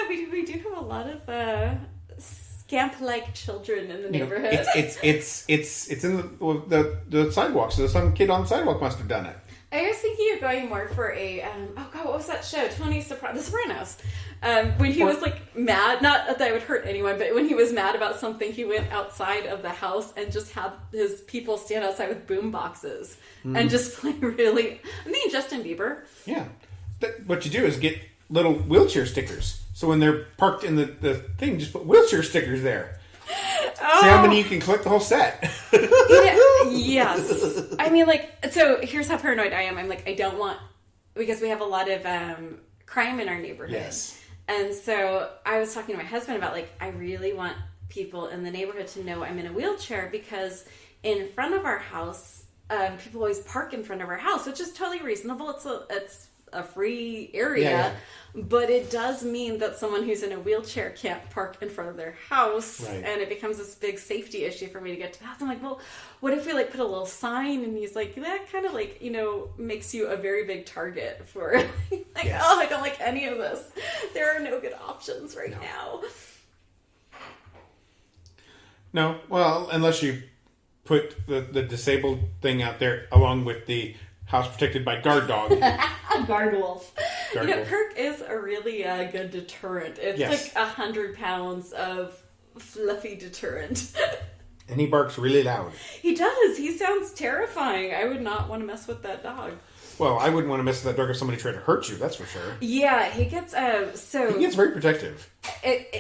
We do have a lot of scamp-like children in the neighborhood. It's in the sidewalk, so some kid on the sidewalk must have done it. I was thinking of going more for a what was that show? The Sopranos. When he was like mad, not that I would hurt anyone, but when he was mad about something, he went outside of the house and just had his people stand outside with boom boxes and just play really. I mean, Justin Bieber. Yeah, what you do is get little wheelchair stickers. So when they're parked in the thing, just put wheelchair stickers there. Oh. See how many you can collect the whole set. Yes. I mean, like, so here's how paranoid I am. I'm like, I don't want, because we have a lot of crime in our neighborhood. Yes. And so I was talking to my husband about, like, I really want people in the neighborhood to know I'm in a wheelchair, because in front of our house, people always park in front of our house, which is totally reasonable. It's a free area. Yeah. But it does mean that someone who's in a wheelchair can't park in front of their house, right. And it becomes this big safety issue for me to get to the house. I'm like, well, what if we like put a little sign? And he's like, that kind of like, makes you a very big target for like, yes. Oh, I don't like any of this. There are no good options right now. No, well, unless you put the disabled thing out there along with the house protected by guard dog. Guard wolf. Kirk is a really good deterrent. It's like 100 pounds of fluffy deterrent. And he barks really loud. He does. He sounds terrifying. I would not want to mess with that dog. Well, I wouldn't want to mess with that dog if somebody tried to hurt you, that's for sure. Yeah, he gets He gets very protective.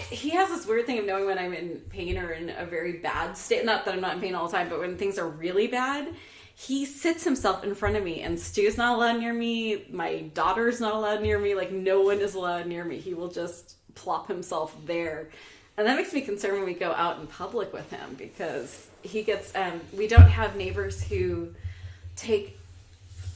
He has this weird thing of knowing when I'm in pain or in a very bad state. Not that I'm not in pain all the time, but when things are really bad, he sits himself in front of me, and Stu's not allowed near me. My daughter's not allowed near me. Like, no one is allowed near me. He will just plop himself there. And that makes me concerned when we go out in public with him, because he gets, we don't have neighbors who take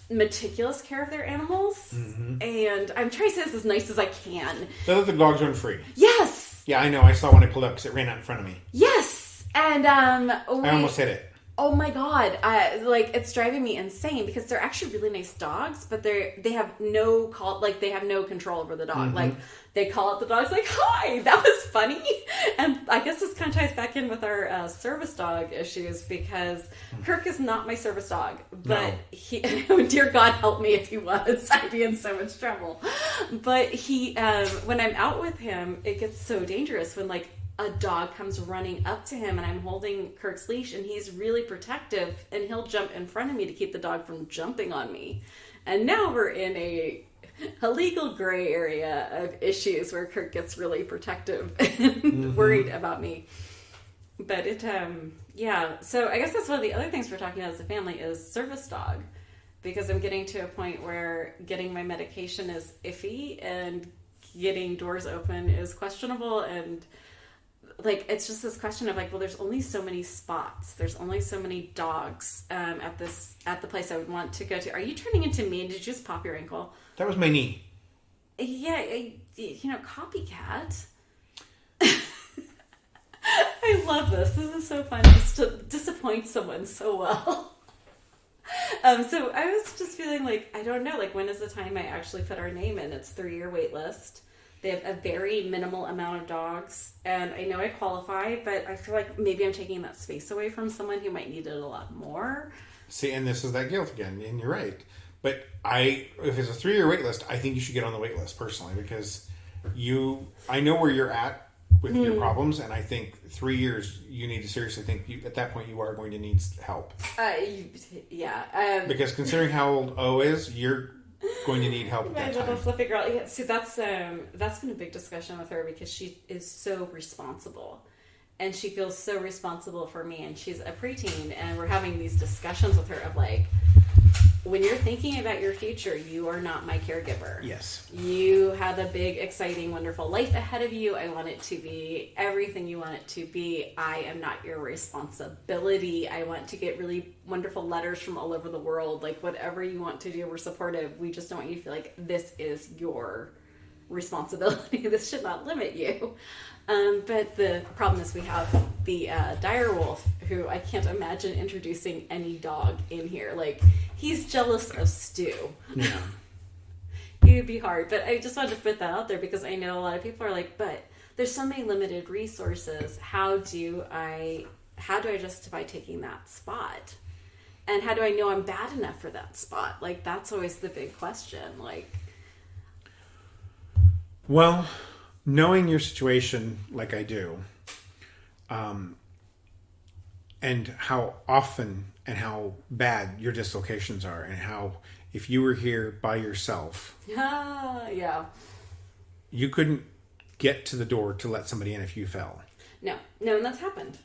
meticulous care of their animals. Mm-hmm. And I'm trying to say this as nice as I can. They let the dogs run free. Yes. Yeah, I know. I saw when I pulled up because it ran out in front of me. Yes. And I almost hit it. Oh my God. It's driving me insane, because they're actually really nice dogs, but they have no control over the dog. Mm-hmm. Like, they call out the dogs like, hi, that was funny. And I guess this kind of ties back in with our service dog issues because Kirk is not my service dog, but he, dear God help me if he was, I'd be in so much trouble. But he, when I'm out with him, it gets so dangerous when like a dog comes running up to him and I'm holding Kirk's leash and he's really protective and he'll jump in front of me to keep the dog from jumping on me. And now we're in a legal gray area of issues where Kirk gets really protective and worried about me. But yeah. So I guess that's one of the other things we're talking about as a family is service dog, because I'm getting to a point where getting my medication is iffy and getting doors open is questionable. And like, it's just this question of like, well, there's only so many spots. There's only so many dogs at the place I would want to go to. Are you turning into me? Did you just pop your ankle? That was my knee. Yeah, copycat. I love this. This is so fun just to disappoint someone so well. So I was just feeling like, I don't know, like when is the time I actually put our name in? It's 3-year wait list. They have a very minimal amount of dogs, and I know I qualify, but I feel like maybe I'm taking that space away from someone who might need it a lot more. See, and this is that guilt again, and you're right. But if it's a 3-year wait list, I think you should get on the wait list personally, because I know where you're at with your problems, and I think 3 years, you need to seriously think, at that point, you are going to need help. Yeah. Because considering how old O is, you're going to need help at that My little time. fluffy girl. Yeah, see, that's been a big discussion with her because she is so responsible. And she feels so responsible for me, and she's a preteen, and we're having these discussions with her of like, when you're thinking about your future, you are not my caregiver. Yes. You have a big, exciting, wonderful life ahead of you. I want it to be everything you want it to be. I am not your responsibility. I want to get really wonderful letters from all over the world. Like, whatever you want to do, we're supportive. We just don't want you to feel like this is your responsibility. This should not limit you. But the problem is we have the dire wolf, who I can't imagine introducing any dog in here. Like, he's jealous of Stu. Yeah. It would be hard. But I just wanted to put that out there because I know a lot of people are like, but there's so many limited resources. How do I justify taking that spot? And how do I know I'm bad enough for that spot? Like, that's always the big question. Like, Well, knowing your situation like I do, and how often and how bad your dislocations are, and how if you were here by yourself, yeah. you couldn't get to the door to let somebody in if you fell. No, and that's happened.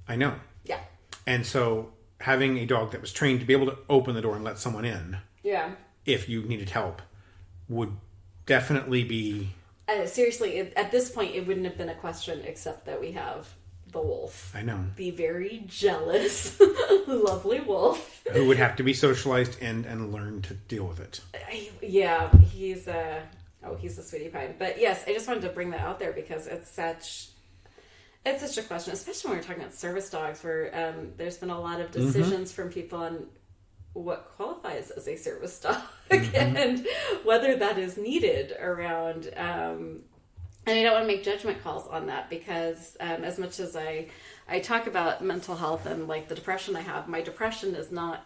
I know. Yeah. And so having a dog that was trained to be able to open the door and let someone in, Yeah. if you needed help, would definitely be... Seriously, at this point, it wouldn't have been a question except that we have the wolf. I know. The very jealous, lovely wolf. Who would have to be socialized and learn to deal with it. Yeah, he's a sweetie pie. But yes, I just wanted to bring that out there because it's such a question, especially when we're talking about service dogs, where there's been a lot of decisions from people on what qualifies as a service dog and whether that is needed around. And I don't want to make judgment calls on that because as much as I talk about mental health and like the depression I have, my depression is not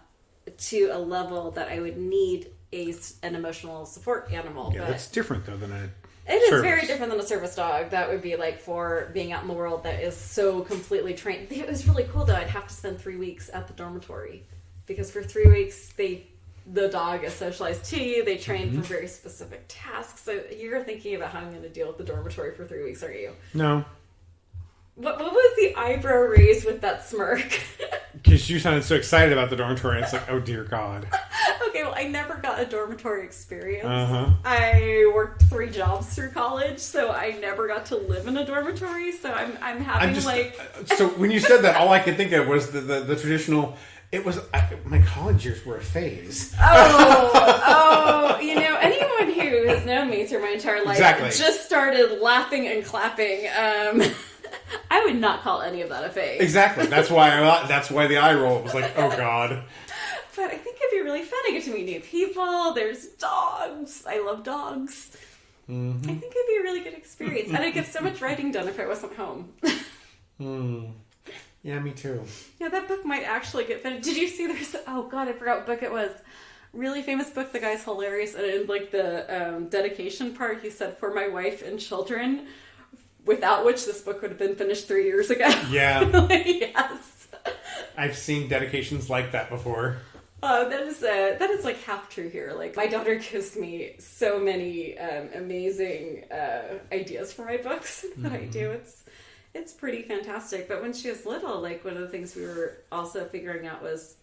to a level that I would need an emotional support animal. Yeah, but that's different though than a it is service. very different than a service dog. That would be like for being out in the world that is so completely trained. It was really cool though. I'd have to spend 3 weeks at the dormitory because for 3 weeks the dog is socialized to you. They train for very specific tasks. So you're thinking about how I'm going to deal with the dormitory for 3 weeks, aren't you? No. What was the eyebrow raised with that smirk? Because you sounded so excited about the dormitory, and it's like, oh dear God. Okay, well, I never got a dormitory experience. Uh-huh. I worked 3 jobs through college, so I never got to live in a dormitory. So I'm having So when you said that, all I could think of was the traditional. It was my college years were a phase. Anyone who has known me through my entire life Exactly. just started laughing and clapping. I would not call any of that a phase. Exactly. That's why the eye roll was like, oh God. But I think it'd be really fun to get to meet new people. There's dogs. I love dogs. I think it'd be a really good experience. And I'd get so much writing done if I wasn't home. Yeah, me too. Yeah, that book might actually get finished. Did you see there's... Oh, God, I forgot what book it was. Really famous book. The guy's hilarious. And in, like, the dedication part, he said, "For my wife and children," without which this book would have been finished 3 years ago. Yeah. Yes. I've seen dedications like that before. That is like half true here. Like, my daughter gives me so many amazing ideas for my books that I do. It's pretty fantastic. But when she was little, like, one of the things we were also figuring out was,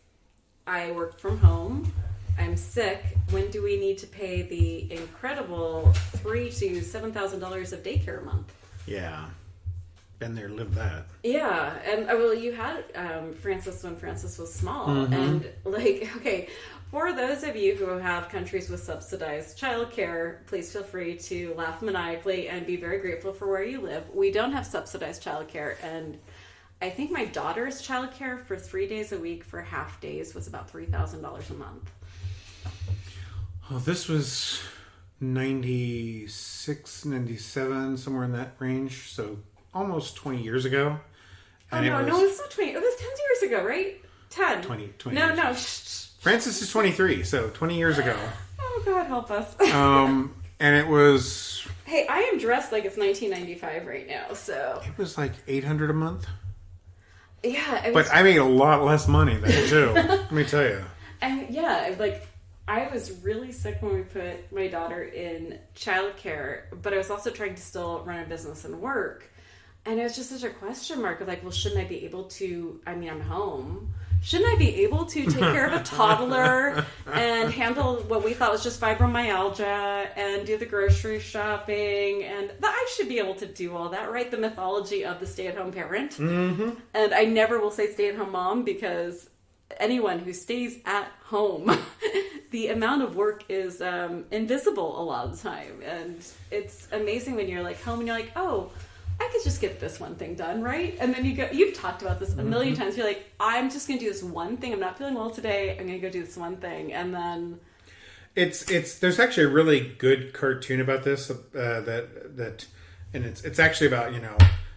I work from home, I'm sick. When do we need to pay the incredible $3,000 to $7,000 of daycare a month? Yeah. Been there, lived that. Yeah, and well, you had Francis when Francis was small, and like, okay, for those of you who have countries with subsidized childcare, please feel free to laugh maniacally and be very grateful for where you live. We don't have subsidized childcare, and I think my daughter's childcare for 3 days a week for half days was about $3,000 a month. Oh, this was 96, 97, somewhere in that range. So almost 20 years ago. And no, it's not 20. It was 10 years ago, right? 10. 20 No, years. no. Shh. Francis is 23, so 20 years ago. Oh, God, help us. And it was... Hey, I am dressed like it's 1995 right now, so... It was like $800 a month. Yeah. But I made a lot less money then, too. Let me tell you. And yeah, like, I was really sick when we put my daughter in childcare, but I was also trying to still run a business and work. And it was just such a question mark of like, well, shouldn't I be able to, I mean, I'm home. Shouldn't I be able to take care of a toddler and handle what we thought was just fibromyalgia and do the grocery shopping? And I should be able to do all that, right? The mythology of the stay-at-home parent. Mm-hmm. And I never will say stay-at-home mom because anyone who stays at home, the amount of work is invisible a lot of the time. And it's amazing when you're like home and you're like, oh, I could just get this one thing done, right? And then you've talked about this a million times. You're like, I'm just going to do this one thing. I'm not feeling well today. I'm going to go do this one thing. And then... There's actually a really good cartoon about this, and it's actually about,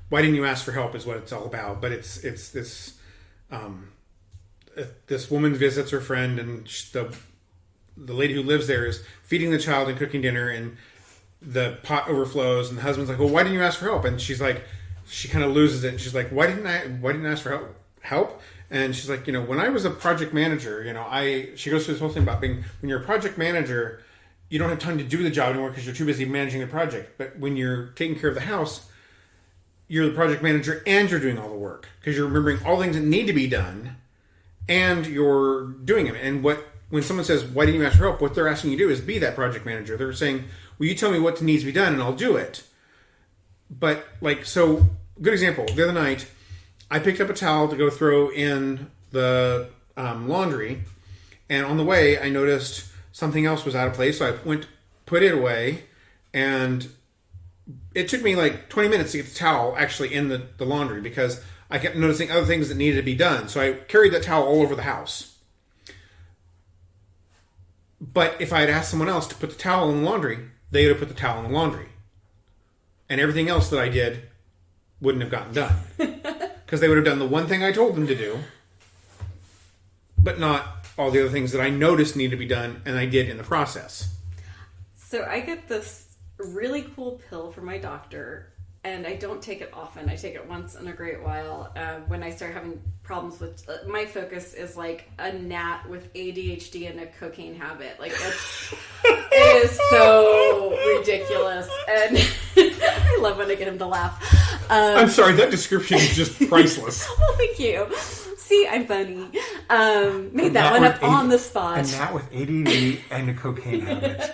why didn't you ask for help is what it's all about. But it's this, this woman visits her friend, and the lady who lives there is feeding the child and cooking dinner, and the pot overflows, and the husband's like, well, why didn't you ask for help? And she's like, she kind of loses it, and she's like, why didn't I ask for help? And she's like, when I was a project manager, she goes through this whole thing about when you're a project manager, you don't have time to do the job anymore because you're too busy managing the project. But when you're taking care of the house, you're the project manager and you're doing all the work because you're remembering all the things that need to be done and you're doing them. And when someone says, why didn't you ask for help? What they're asking you to do is be that project manager. They're saying, well, you tell me what needs to be done and I'll do it. But so good example. The other night, I picked up a towel to go throw in the laundry. And on the way, I noticed something else was out of place. So I put it away. And it took me like 20 minutes to get the towel actually in the laundry because I kept noticing other things that needed to be done. So I carried that towel all over the house. But if I had asked someone else to put the towel in the laundry, they would have put the towel in the laundry. And everything else that I did wouldn't have gotten done. Because they would have done the one thing I told them to do, but not all the other things that I noticed needed to be done and I did in the process. So I get this really cool pill from my doctor, and I don't take it often. I take it once in a great while when I start having problems with... my focus is like a gnat with ADHD and a cocaine habit. Like, it is so ridiculous. And I love when I get him to laugh. I'm sorry, that description is just priceless. Well, thank you. See, I'm funny. Made that one up on the spot. A gnat with ADD and a cocaine habit.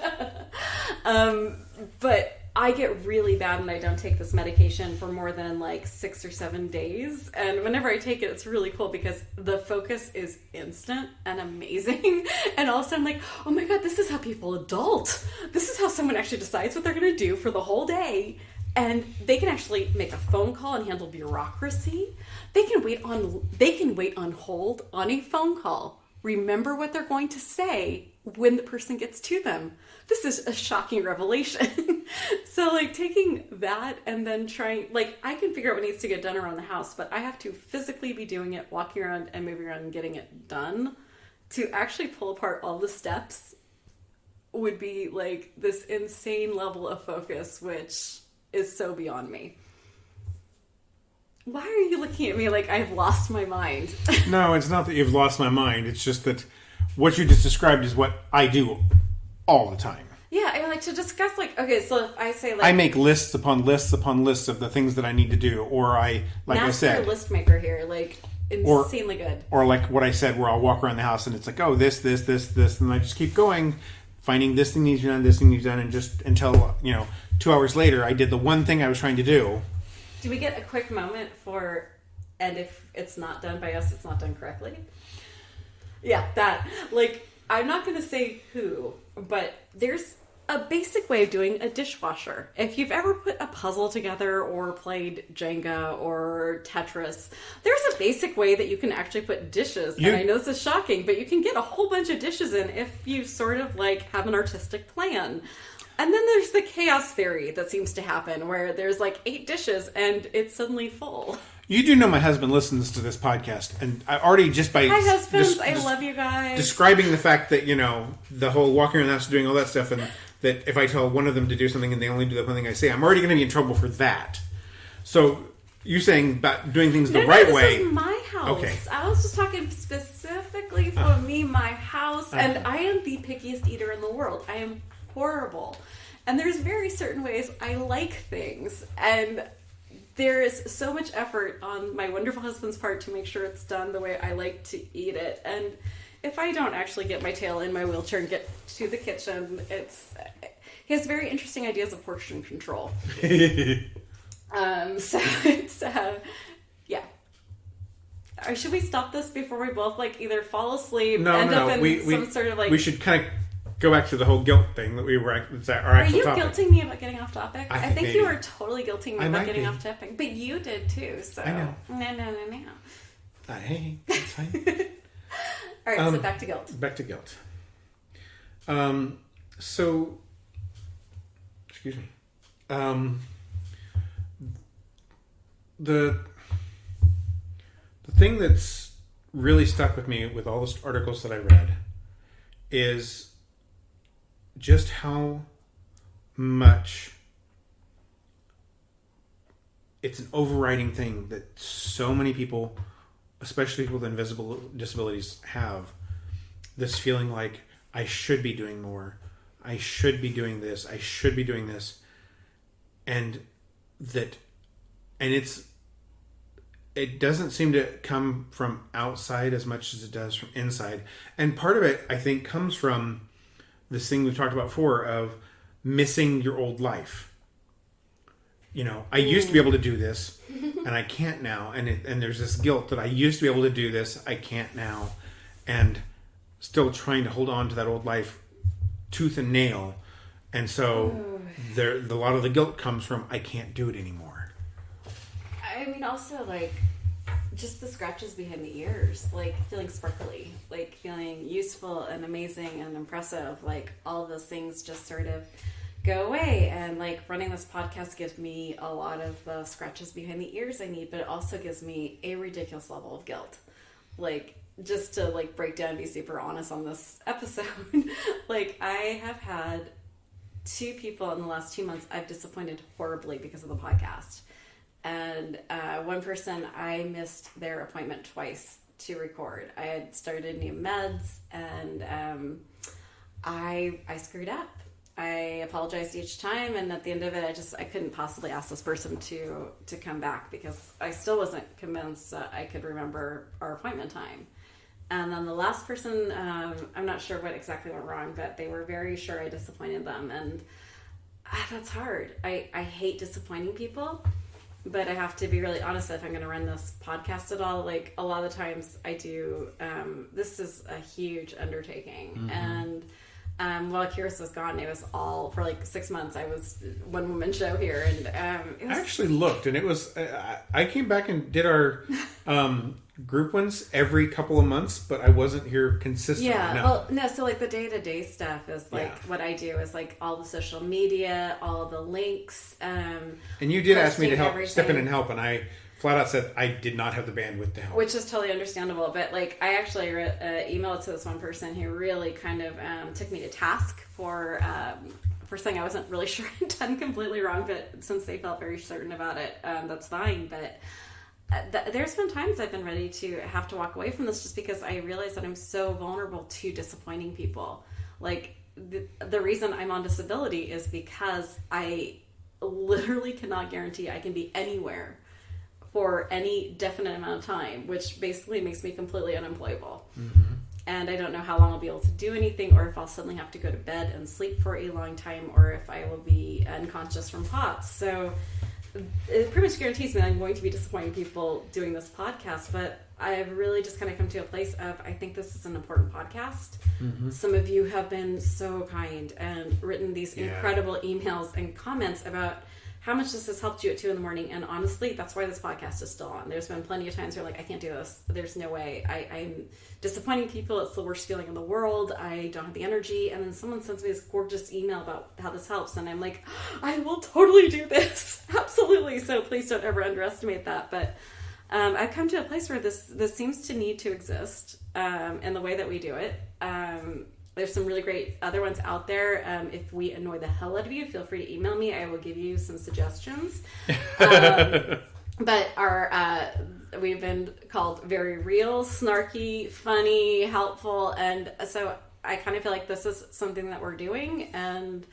But I get really bad when I don't take this medication for more than like 6 or 7 days. And whenever I take it, it's really cool because the focus is instant and amazing. And all of a sudden I'm like, oh my God, this is how people adult. This is how someone actually decides what they're going to do for the whole day. And they can actually make a phone call and handle bureaucracy. They can wait on hold on a phone call remember what they're going to say when the person gets to them. This is a shocking revelation. So like taking that and then trying, like I can figure out what needs to get done around the house, but I have to physically be doing it, walking around and moving around and getting it done. To actually pull apart all the steps would be like this insane level of focus, which is so beyond me. Why are you looking at me like I've lost my mind? No, it's not that you've lost my mind. It's just that what you just described is what I do all the time. Yeah, I mean, like to discuss, like, okay, so if I say, like, I make lists upon lists upon lists of the things that I need to do, or I, like I said, list maker here, like insanely good. Or like what I said, where I'll walk around the house and it's like, oh, this, and I just keep going, finding this thing needs to be done, this thing needs to be done, and just until 2 hours later, I did the one thing I was trying to do. Do we get a quick moment for, and if it's not done by us, it's not done correctly? Yeah, that. Like, I'm not going to say who, but there's a basic way of doing a dishwasher. If you've ever put a puzzle together or played Jenga or Tetris, there's a basic way that you can actually put dishes. And I know this is shocking, but you can get a whole bunch of dishes in if you sort of like have an artistic plan. And then there's the chaos theory that seems to happen where there's like 8 dishes and it's suddenly full. You do know my husband listens to this podcast, and I already just by... Hi, husbands. I love you guys. Describing the fact that, the whole walking around the house doing all that stuff, and that if I tell one of them to do something and they only do the one thing I say, I'm already going to be in trouble for that. So, you saying about doing things the right way... this is my house. Okay. I was just talking specifically for me, my house, and I am the pickiest eater in the world. I am horrible. And there's very certain ways I like things, and there is so much effort on my wonderful husband's part to make sure it's done the way I like to eat it. And if I don't actually get my tail in my wheelchair and get to the kitchen, he has very interesting ideas of portion control. So it's yeah. Or should we stop this before we both like either fall asleep, end up in some sort of like... We should kind of go back to the whole guilt thing that we were... It's our Are actual you topic. Guilting me about getting off topic? I think maybe. you are totally guilting me about getting be. off topic. But you did too, so... I know. No. Hey, that's fine. All right, so back to guilt. Back to guilt. So... Excuse me. The thing that's really stuck with me with all the articles that I read is just how much it's an overriding thing that so many people, especially people with invisible disabilities, have this feeling like I should be doing more, I should be doing this, I should be doing this, and it doesn't seem to come from outside as much as it does from inside. And part of it, I think, comes from this thing we've talked about before of missing your old life. I used to be able to do this, and I can't now. And there's this guilt that I used to be able to do this, I can't now. And still trying to hold on to that old life tooth and nail. And so a lot of the guilt comes from, I can't do it anymore. I mean, also, like, just the scratches behind the ears, like, feeling sparkly, like, feeling useful and amazing and impressive, like, all of those things just sort of go away. And, like, running this podcast gives me a lot of the scratches behind the ears I need, but it also gives me a ridiculous level of guilt. Like, just to, like, break down and be super honest on this episode, like, I have had 2 people in the last 2 months I've disappointed horribly because of the podcast. And one person, I missed their appointment twice to record. I had started new meds, and I screwed up. I apologized each time, and at the end of it, I couldn't possibly ask this person to come back because I still wasn't convinced that I could remember our appointment time. And then the last person, I'm not sure what exactly went wrong, but they were very sure I disappointed them, and that's hard. I hate disappointing people. But I have to be really honest if I'm going to run this podcast at all. Like, a lot of the times I do, this is a huge undertaking. Mm-hmm. And While Curious was gone, it was all for like 6 months. I was one woman show here, and it was, I actually looked, and it was. I came back and did our group ones every couple of months, but I wasn't here consistently. yeah. No. Well, no. So like the day-to-day stuff is like Yeah. what I do is like all the social media, all the links. And you did ask me to posting help, step in everything. and help, and I flat out said I did not have the bandwidth to help. Which is totally understandable, but like I actually emailed to this one person who really kind of took me to task for something I wasn't really sure I'd done completely wrong, but since they felt very certain about it, that's fine. But there's been times I've been ready to have to walk away from this just because I realize that I'm so vulnerable to disappointing people. Like the reason I'm on disability is because I literally cannot guarantee I can be anywhere for any definite amount of time, which basically makes me completely unemployable. And I don't know how long I'll be able to do anything, or if I'll suddenly have to go to bed and sleep for a long time, or if I will be unconscious from POTS. So it pretty much guarantees me that I'm going to be disappointing people doing this podcast, but I've really just kind of come to a place of, I think this is an important podcast. Some of you have been so kind and written these incredible emails and comments about how much this has helped you at 2 a.m. And honestly, that's why this podcast is still on. There's been plenty of times where like, I can't do this. There's no way. I'm disappointing people. It's the worst feeling in the world. I don't have the energy. And then someone sends me this gorgeous email about how this helps. And I'm like, I will totally do this. Absolutely. So please don't ever underestimate that. But I've come to a place where this seems to need to exist in the way that we do it. There's some really great other ones out there. If we annoy the hell out of you, feel free to email me. I will give you some suggestions. But we've been called very real, snarky, funny, helpful. And so I kind of feel like this is something that we're doing. And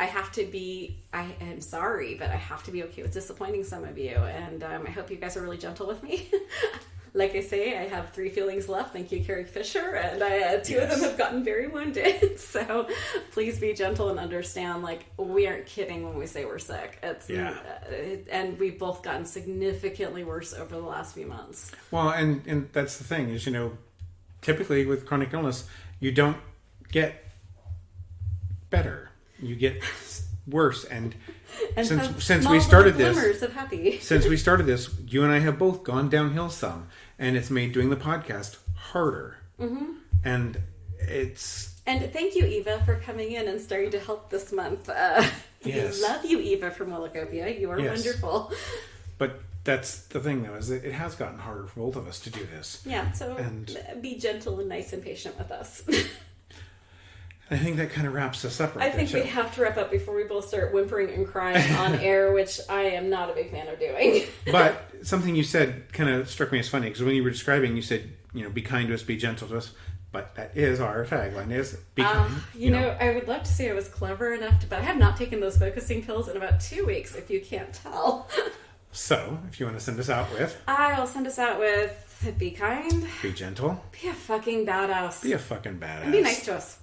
I am sorry, but I have to be okay with disappointing some of you. And I hope you guys are really gentle with me. Like I say, I have 3 feelings left. Thank you, Carrie Fisher. And 2 of them have gotten very wounded. So please be gentle and understand, like, we aren't kidding when we say we're sick. And we've both gotten significantly worse over the last few months. Well, and that's the thing is, typically with chronic illness, you don't get better. You get worse. And since we started this, of happy. since we started this, you and I have both gone downhill some, and it's made doing the podcast harder. And it's And thank you, Eva, for coming in and starting to help this month. Yes. I love you, Eva from Willacopia. You are wonderful. But that's the thing, though, is that it has gotten harder for both of us to do this. Yeah, so And be gentle and nice and patient with us. I think that kind of wraps us up right I think there, we have to wrap up before we both start whimpering and crying on air, which I am not a big fan of doing. But something you said kind of struck me as funny, because when you were describing, you said, be kind to us, be gentle to us. But that is our tagline, is be kind. I would love to say I was clever enough to, but I have not taken those focusing pills in about 2 weeks, if you can't tell. So, if you want to send us out with... I will send us out with be kind. Be gentle. Be a fucking badass. Be a fucking badass. And be nice to us.